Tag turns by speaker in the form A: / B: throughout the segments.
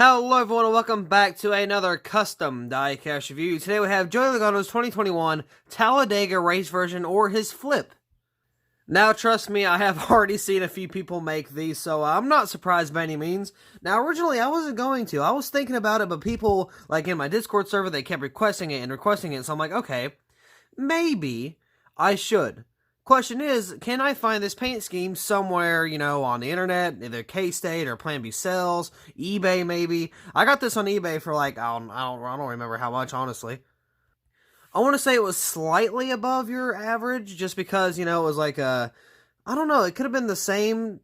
A: Hello everyone and welcome back to another custom diecast review. Today we have Joey Logano's 2021 Talladega race version, or his flip. Now trust me, I have already seen a few people make these, so I'm not surprised by any means. Now originally I wasn't going to, I was thinking about it, but people, like in my Discord server, they kept requesting it, so I'm like, okay, maybe I should. Question is, can I find this paint scheme somewhere, on the internet, either K-State or Plan B Sales, eBay maybe? I got this on eBay for like, I don't remember how much, honestly. I want to say it was slightly above your average, just because, it was like I don't know, it could have been the same.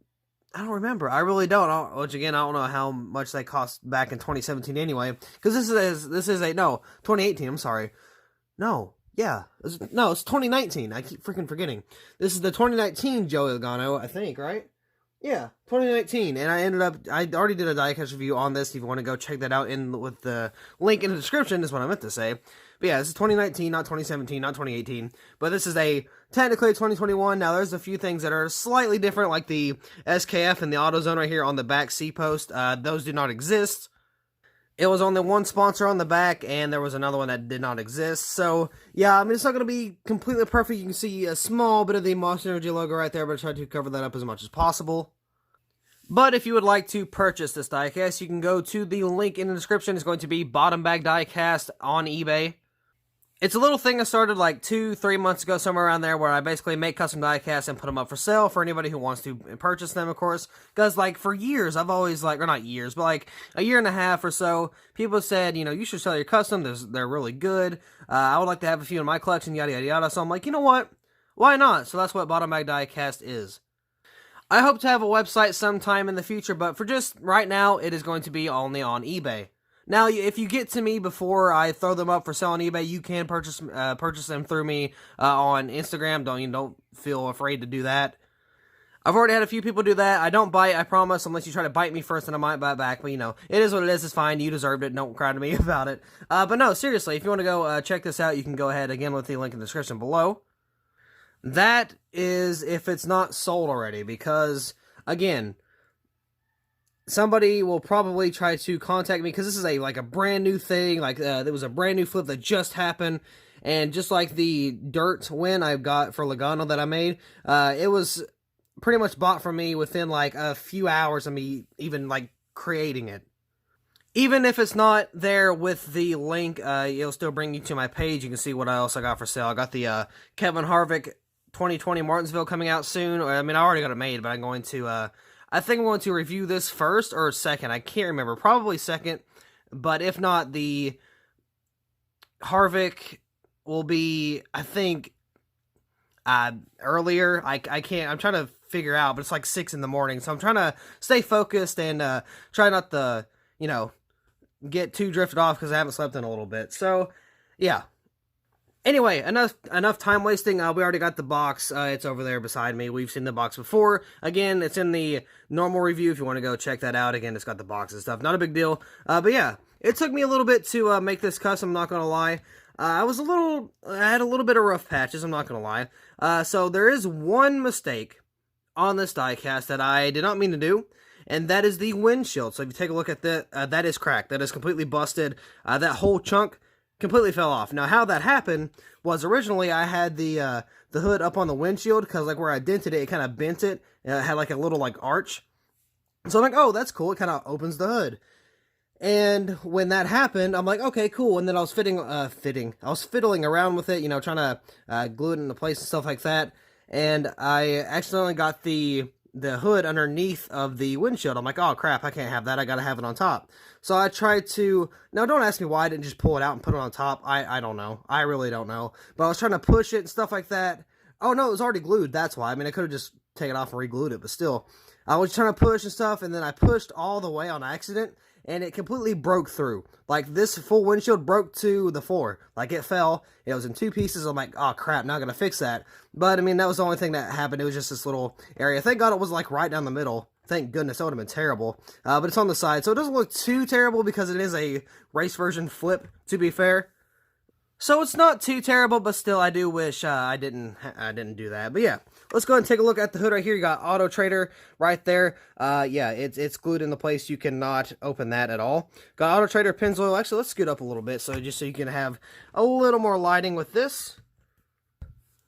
A: I don't remember. I really don't. Which again, I don't know how much they cost back in 2017 anyway, because this is 2018. I'm sorry. No. Yeah, it's 2019. I keep freaking forgetting. This is the 2019 Joey Logano, I think, right? Yeah, 2019. And I already did a diecast review on this. If you want to go check that out with the link in the description, is what I meant to say. But yeah, this is 2019, not 2017, not 2018. But this is technically 2021. Now, there's a few things that are slightly different, like the SKF and the AutoZone right here on the back C post. Those do not exist. It was only one sponsor on the back, and there was another one that did not exist. So, yeah, I mean, it's not going to be completely perfect. You can see a small bit of the Monster Energy logo right there, but I tried to cover that up as much as possible. But if you would like to purchase this diecast, you can go to the link in the description. It's going to be Bag Diecast on eBay. It's a little thing I started like 2-3 months ago, somewhere around there, where I basically make custom diecasts and put them up for sale for anybody who wants to purchase them, of course. Because, like, for years, I've always, or not years, but like a year and a half or so, people said, you should sell your custom. They're really good. I would like to have a few in my collection, yada, yada, yada. So I'm like, you know what? Why not? So that's what Bag Diecast is. I hope to have a website sometime in the future, but for just right now, it is going to be only on eBay. Now, if you get to me before I throw them up for sale on eBay, you can purchase them through me on Instagram. Don't feel afraid to do that. I've already had a few people do that. I don't bite, I promise, unless you try to bite me first, and I might bite back. But, it is what it is. It's fine. You deserved it. Don't cry to me about it. But no, seriously, if you want to go check this out, you can go ahead, again, with the link in the description below. That is if it's not sold already, because, again, somebody will probably try to contact me, because this is a brand new thing. There was a brand new flip that just happened, and just like the dirt win I got for Logano that I made, it was pretty much bought from me within like a few hours of me even creating it. Even if it's not there with the link, it'll still bring you to my page. You can see what else I got for sale. I got the Kevin Harvick 2020 Martinsville coming out soon. I mean, I already got it made, but I'm going to I think I'm going to review this first or second. I can't remember. Probably second. But if not, the Harvick will be, I think, earlier. I can't. I'm trying to figure out, but it's like 6 in the morning. So I'm trying to stay focused and try not to, get too drifted off, because I haven't slept in a little bit. So, yeah. Anyway, enough time wasting. We already got the box. It's over there beside me. We've seen the box before. Again, it's in the normal review if you want to go check that out. Again, it's got the box and stuff. Not a big deal. But yeah, it took me a little bit to make this custom, I'm not going to lie. I had a little bit of rough patches, I'm not going to lie. So there is one mistake on this diecast that I did not mean to do, and that is the windshield. So if you take a look at that is cracked. That is completely busted. That whole chunk completely fell off. Now, how that happened was originally I had the hood up on the windshield, because where I dented it, it kind of bent it. It had a little arch. So I'm like, oh, that's cool. It kind of opens the hood. And when that happened, I'm like, okay, cool. And then I was fiddling around with it, trying to glue it into place and stuff like that. And I accidentally got the hood underneath of the windshield. I'm like, oh crap, I can't have that. I gotta have it on top. So I tried to, now don't ask me why I didn't just pull it out and put it on top. I don't know. I really don't know. But I was trying to push it and stuff like that. Oh no, it was already glued. That's why. I mean, I could have just taken it off and re-glued it, but still. I was trying to push and stuff, and then I pushed all the way on accident, and it completely broke through. This full windshield broke to the floor. It fell. It was in 2 pieces. I'm like, oh crap, now I gotta fix that. But I mean, that was the only thing that happened. It was just this little area. Thank God it was right down the middle. Thank goodness, that would have been terrible. But it's on the side, so it doesn't look too terrible, because it is a race version flip, to be fair. So it's not too terrible, but still, I do wish I didn't do that. But yeah, let's go ahead and take a look at the hood right here. You got Autotrader right there. Yeah, it's glued in the place. You cannot open that at all. Got Autotrader Pennzoil. Actually, let's scoot up a little bit so you can have a little more lighting with this.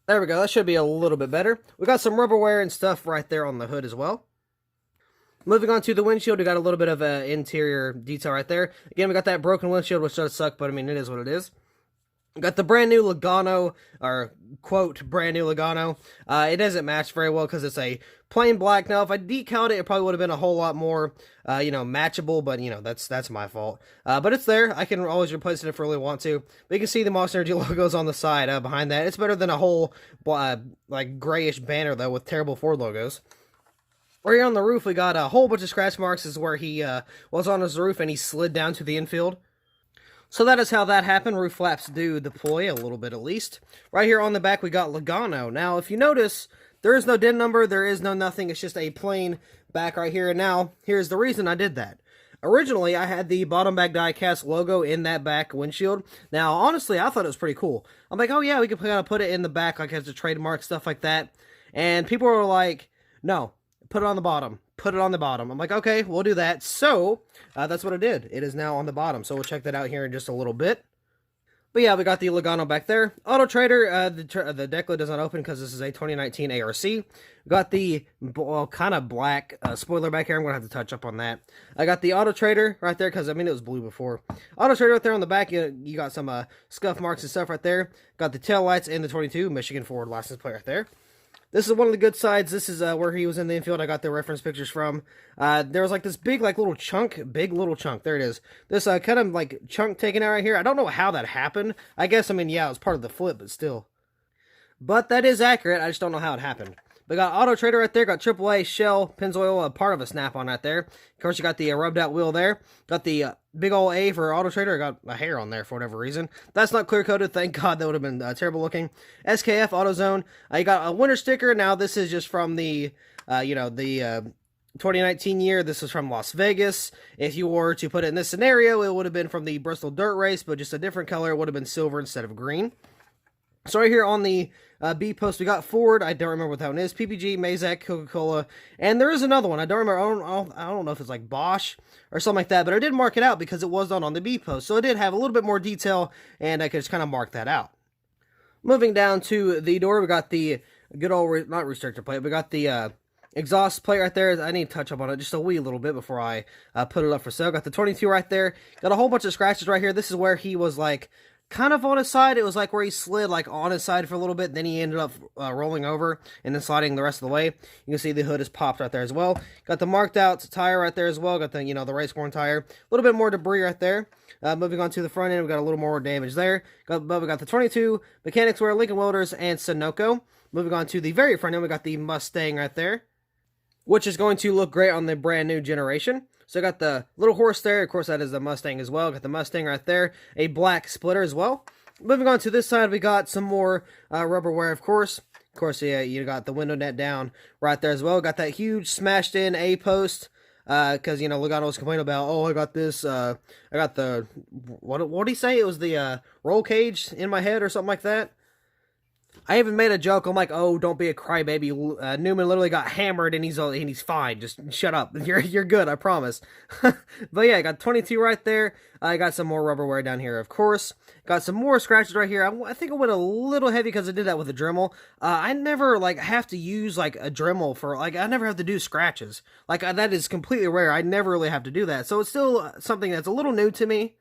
A: There we go. That should be a little bit better. We got some rubberware and stuff right there on the hood as well. Moving on to the windshield, we got a little bit of interior detail right there. Again, we got that broken windshield, which does suck, but I mean, it is what it is. Got the brand new Logano, or quote, brand new Logano. It doesn't match very well because it's a plain black. Now, if I decaled it, it probably would have been a whole lot more, matchable, but, that's my fault. But it's there. I can always replace it if I really want to. But you can see the Monster Energy logos on the side behind that. It's better than a whole, grayish banner, though, with terrible Ford logos. Right here on the roof, we got a whole bunch of scratch marks. This is where he was on his roof and he slid down to the infield. So that is how that happened. Roof flaps do deploy a little bit at least. Right here on the back we got Logano. Now if you notice, there is no DIN number, there is no nothing, it's just a plain back right here. And now, here's the reason I did that. Originally, I had the bottom Bag Diecast logo in that back windshield. Now, honestly, I thought it was pretty cool. I'm like, oh yeah, we could kind of put it in the back like as a trademark, stuff like that. And people were like, no, put it on the bottom. Put it on the bottom. I'm like, okay, we'll do that. So, that's what I did. It is now on the bottom. So we'll check that out here in just a little bit. But yeah, we got the Logano back there. Autotrader, the deck lid does not open because this is a 2019 ARC. We got the, kind of black spoiler back here. I'm going to have to touch up on that. I got the Autotrader right there because, it was blue before. Autotrader right there on the back. You got some scuff marks and stuff right there. Got the tail lights and the 22 Michigan Ford license plate right there. This is one of the good sides. This is where he was in the infield. I got the reference pictures from. There was like this big little chunk. There it is. This kind of chunk taken out right here. I don't know how that happened. I guess, yeah, it was part of the flip, but still. But that is accurate. I just don't know how it happened. We got Autotrader right there. Got AAA shell, Pennzoil, part of a snap-on right there. Of course, you got the rubbed out wheel there. Got the big old A for Autotrader. Got a hair on there for whatever reason. That's not clear-coated. Thank God. That would have been terrible looking. SKF AutoZone. You got a winter sticker. Now, this is just from the, 2019 year. This is from Las Vegas. If you were to put it in this scenario, it would have been from the Bristol Dirt Race, but just a different color. It would have been silver instead of green. So right here on the B post, we got Ford. I don't remember what that one is. PPG, Mazak, Coca-Cola, and there is another one. I don't remember. I don't know if it's like Bosch or something like that, but I did mark it out because it was not on the B post. So it did have a little bit more detail, and I could just kind of mark that out. Moving down to the door, we got the good old, not restrictor plate, we got the exhaust plate right there. I need to touch up on it just a wee little bit before I put it up for sale. Got the 22 right there. Got a whole bunch of scratches right here. This is where he was kind of on his side. It was where he slid on his side for a little bit, then he ended up rolling over and then sliding the rest of the way. You can see the hood is popped right there as well. Got the marked out tire right there as well. Got the, the race worn tire. A little bit more debris right there. Moving on to the front end, we got a little more damage there. But we got the 22, Mechanics Wear, Lincoln Welders, and Sunoco. Moving on to the very front end, we got the Mustang right there, which is going to look great on the brand new generation. So I got the little horse there. Of course, that is the Mustang as well. Got the Mustang right there. A black splitter as well. Moving on to this side, we got some more rubberware, of course. Of course, yeah, you got the window net down right there as well. Got that huge smashed in A post. Because, Logano was complaining about, oh, I got this, I got the, what did he say? It was the roll cage in my head or something like that. I even made a joke. I'm like, oh, don't be a crybaby. Newman literally got hammered and he's fine. Just shut up. You're good, I promise. But yeah, I got 22 right there. I got some more rubberware down here, of course. Got some more scratches right here. I think I went a little heavy because I did that with a Dremel. I never have to use a Dremel for I never have to do scratches. That is completely rare. I never really have to do that. So it's still something that's a little new to me.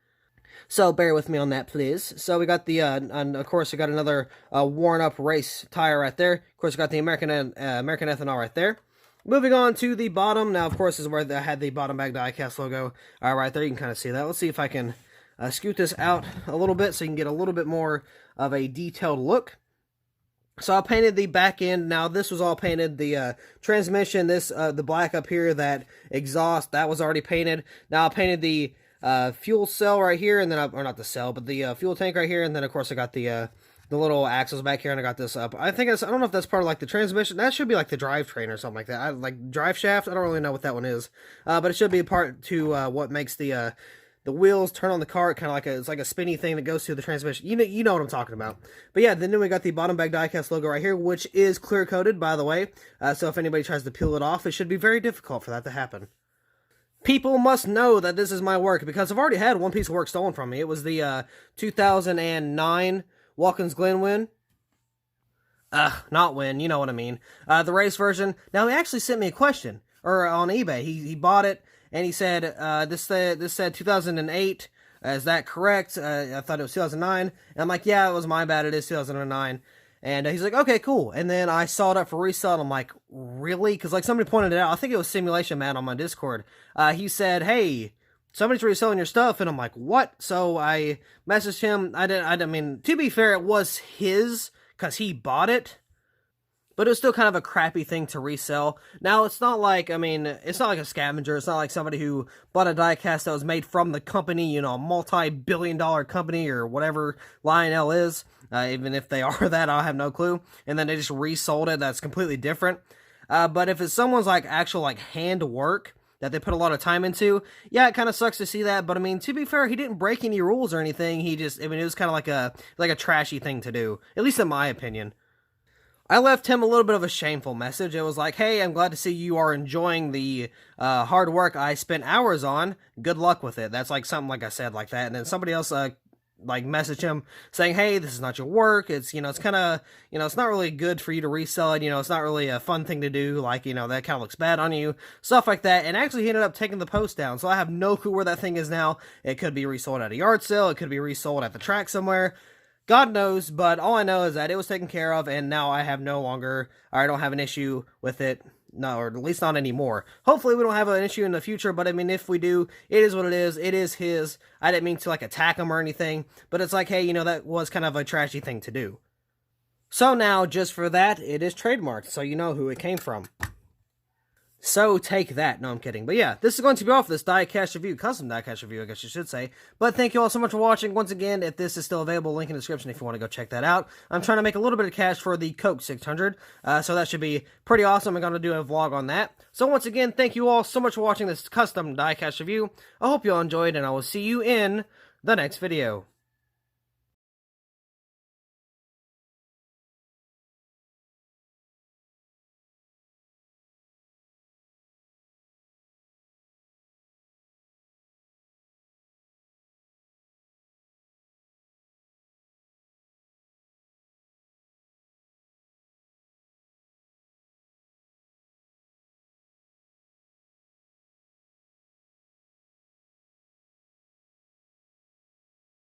A: So bear with me on that, please. So we got the, and of course, we got another worn-up race tire right there. Of course, we got the American Ethanol right there. Moving on to the bottom. Now, of course, this is where I had the bottom Bag Diecast logo right there. You can kind of see that. Let's see if I can scoot this out a little bit so you can get a little bit more of a detailed look. So I painted the back end. Now, this was all painted. The transmission, the black up here, that exhaust, that was already painted. Now, I painted the fuel cell right here, and then, or not the cell, but the fuel tank right here, and then of course I got the little axles back here, and I got this up. I think I don't know if that's part of the transmission. That should be the drivetrain or something like that. Drive shaft. I don't really know what that one is, but it should be a part to what makes the the wheels turn on the cart, kind of like it's like a spinny thing that goes through the transmission. You know what I'm talking about. But yeah, then we got the bottom Bag Diecast logo right here, which is clear coated, by the way. So if anybody tries to peel it off, it should be very difficult for that to happen. People must know that this is my work, because I've already had one piece of work stolen from me. It was the 2009 Watkins Glen win. Not win, you know what I mean. The race version. Now, he actually sent me a question, or on eBay. He bought it, and he said, this said 2008. Is that correct? I thought it was 2009. And I'm like, yeah, it was my bad. It is 2009. And he's like, okay, cool. And then I saw it up for resale, and I'm like, really? Because like somebody pointed it out. I think it was Simulation Man on my Discord. He said, hey, somebody's reselling your stuff. And I'm like, what? So I messaged him. I mean, to be fair, it was his, because he bought it. But it was still kind of a crappy thing to resell. Now, it's not like, I mean, it's not like a scavenger. It's not like somebody who bought a diecast that was made from the company, you know, a multi-billion-dollar company or whatever Lionel is. Even if they are that, I have no clue. And then they just resold it. That's completely different. But if it's someone's like actual like hand work that they put a lot of time into, yeah, it kind of sucks to see that. But I mean, to be fair, he didn't break any rules or anything. He just, I mean, it was kind of like a trashy thing to do, at least in my opinion. I left him a little bit of a shameful message. It was like, hey, I'm glad to see you are enjoying the hard work I spent hours on. Good luck with it. That's like something like I said like that. And then somebody else like messaged him saying, hey, this is not your work. It's, you know, it's kind of, you know, it's not really good for you to resell it. You know, it's not really a fun thing to do. Like, you know, that kind of looks bad on you. Stuff like that. And actually he ended up taking the post down. So I have no clue where that thing is now. It could be resold at a yard sale. It could be resold at the track somewhere. God knows, but all I know is that it was taken care of, and now I don't have an issue with it, no, or at least not anymore. Hopefully we don't have an issue in the future, but I mean, if we do, it is what it is his. I didn't mean to, like, attack him or anything, but it's like, hey, you know, that was kind of a trashy thing to do. So now, just for that, it is trademarked, so you know who it came from. So take that. No, I'm kidding. But yeah, this is going to be all for this diecast review, custom diecast review, I guess you should say. But thank you all so much for watching. Once again, if this is still available, link in the description if you want to go check that out. I'm trying to make a little bit of cash for the Coke 600, so that should be pretty awesome. I'm going to do a vlog on that. So once again, thank you all so much for watching this custom diecast review. I hope you all enjoyed, and I will see you in the next video.